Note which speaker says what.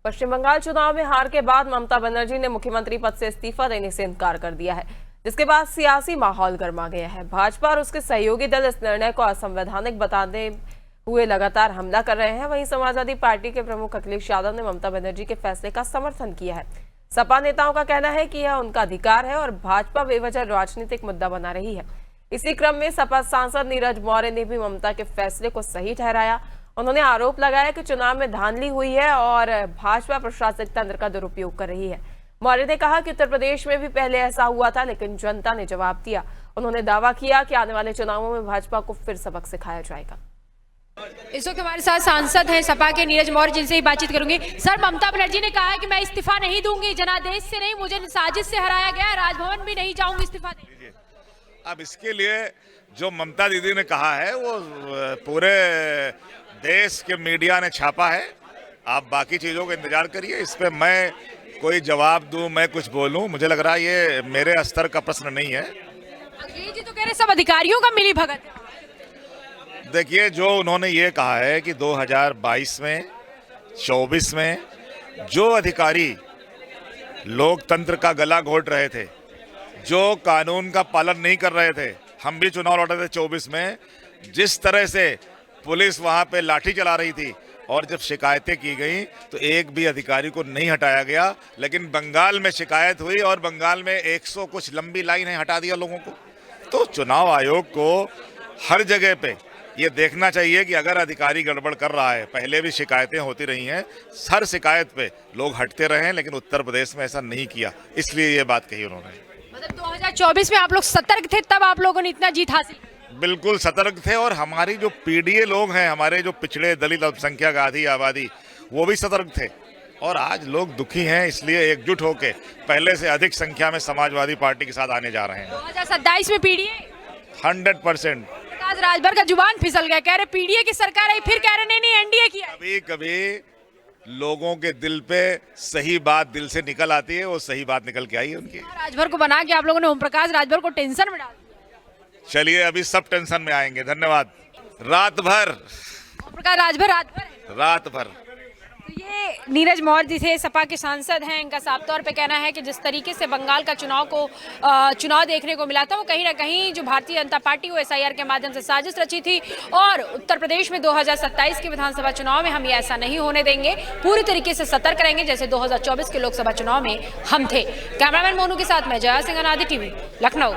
Speaker 1: पश्चिम बंगाल चुनाव में हार के बाद ममता बनर्जी ने मुख्यमंत्री पद से इस्तीफा देने से इनकार कर दिया है, जिसके बाद सियासी माहौल गर्मा गया है। भाजपा और उसके सहयोगी दल इस निर्णय को असंवैधानिक बताते हुए लगातार हमला कर रहे हैं। वहीं समाजवादी पार्टी के प्रमुख अखिलेश यादव ने ममता बनर्जी के फैसले का समर्थन किया है। सपा नेताओं का कहना है कि यह उनका अधिकार है और भाजपा बेवजह राजनीतिक मुद्दा बना रही है। इसी क्रम में सपा सांसद नीरज मौर्य ने भी ममता के फैसले को सही ठहराया। उन्होंने आरोप लगाया कि चुनाव में धांधली हुई है और भाजपा प्रशासनिक तंत्र का दुरुपयोग कर रही है। मौर्य ने कहा कि उत्तर प्रदेश में भी पहले ऐसा हुआ था, लेकिन जनता ने जवाब दिया। उन्होंने दावा किया कि आने वाले चुनावों में भाजपा को फिर सबक सिखाया जाएगा।
Speaker 2: इस वक्त हमारे साथ सांसद हैं सपा के नीरज मौर्य, जिनसे ही बातचीत करूंगी। सर, ममता बनर्जी ने कहा है कि मैं इस्तीफा नहीं दूंगी, जनादेश से नहीं, मुझे साजिश से हराया गया, राजभवन भी नहीं जाऊंगी इस्तीफा देने।
Speaker 3: अब इसके लिए जो ममता दीदी ने कहा है वो पूरे देश के मीडिया ने छापा है। आप बाकी चीजों का इंतजार करिए। इस पे मैं कोई जवाब दूं, मैं कुछ बोलूं, मुझे लग रहा है ये मेरे स्तर का प्रश्न नहीं है।
Speaker 2: अखिलेश जी तो कह रहे सब अधिकारियों का मिली भगत है।
Speaker 3: देखिए, जो उन्होंने ये कहा है कि 2022 में 24 में जो अधिकारी लोकतंत्र का गला घोट रहे थे, जो कानून का पालन नहीं कर रहे थे, हम भी चुनाव लड़े थे 24 में, जिस तरह से पुलिस वहां पे लाठी चला रही थी और जब शिकायतें की गई तो एक भी अधिकारी को नहीं हटाया गया। लेकिन बंगाल में शिकायत हुई और बंगाल में 100 कुछ लंबी लाइनें हटा दिया लोगों को। तो चुनाव आयोग को हर जगह पे ये देखना चाहिए कि अगर अधिकारी गड़बड़ कर रहा है, पहले भी शिकायतें होती रही हैं, हर शिकायत पे लोग हटते रहे हैं, लेकिन उत्तर प्रदेश में ऐसा नहीं किया, इसलिए ये बात कही उन्होंने।
Speaker 2: मतलब 2024 में आप लोग सतर्क थे, तब आप लोगों ने इतना जीत हासिल?
Speaker 3: बिल्कुल सतर्क थे, और हमारी जो पीडीए लोग हैं, हमारे जो पिछड़े दलित अल्पसंख्यक आधी आबादी, वो भी सतर्क थे। और आज लोग दुखी हैं, इसलिए एकजुट होके पहले से अधिक संख्या में समाजवादी पार्टी के साथ आने जा रहे हैं।
Speaker 2: 2027 में पीडीए
Speaker 3: 100%।
Speaker 2: प्रकाश राजभर का जुबान फिसल गया, कह रहे पीडीए की सरकार आई, फिर कह रहे नहीं एनडीए की।
Speaker 3: कभी कभी लोगों के दिल पे सही बात दिल से निकल आती है, वो सही बात निकल के आई है उनकी।
Speaker 2: राजभर को बना के आप लोगों ने ओम प्रकाश राजभर को टेंशन में डाल दिया।
Speaker 3: चलिए, अभी सब टेंशन में आएंगे। धन्यवाद। रात भर
Speaker 2: ओम प्रकाश राजभर
Speaker 3: रात भर।
Speaker 2: तो ये नीरज मौर्य जी थे, सपा के सांसद हैं। इनका साफ तौर पे कहना है कि जिस तरीके से बंगाल का चुनाव देखने को मिला था, वो कहीं ना कहीं जो भारतीय जनता पार्टी वो एसआईआर के माध्यम से साजिश रची थी, और उत्तर प्रदेश में 2027 के विधानसभा चुनाव में हम ये ऐसा नहीं होने देंगे, पूरी तरीके से सतर्क रहेंगे जैसे 2024 के लोकसभा चुनाव में हम थे। कैमरामैन मोनू के साथ मैं जया सिंह, अनादि टीवी, लखनऊ।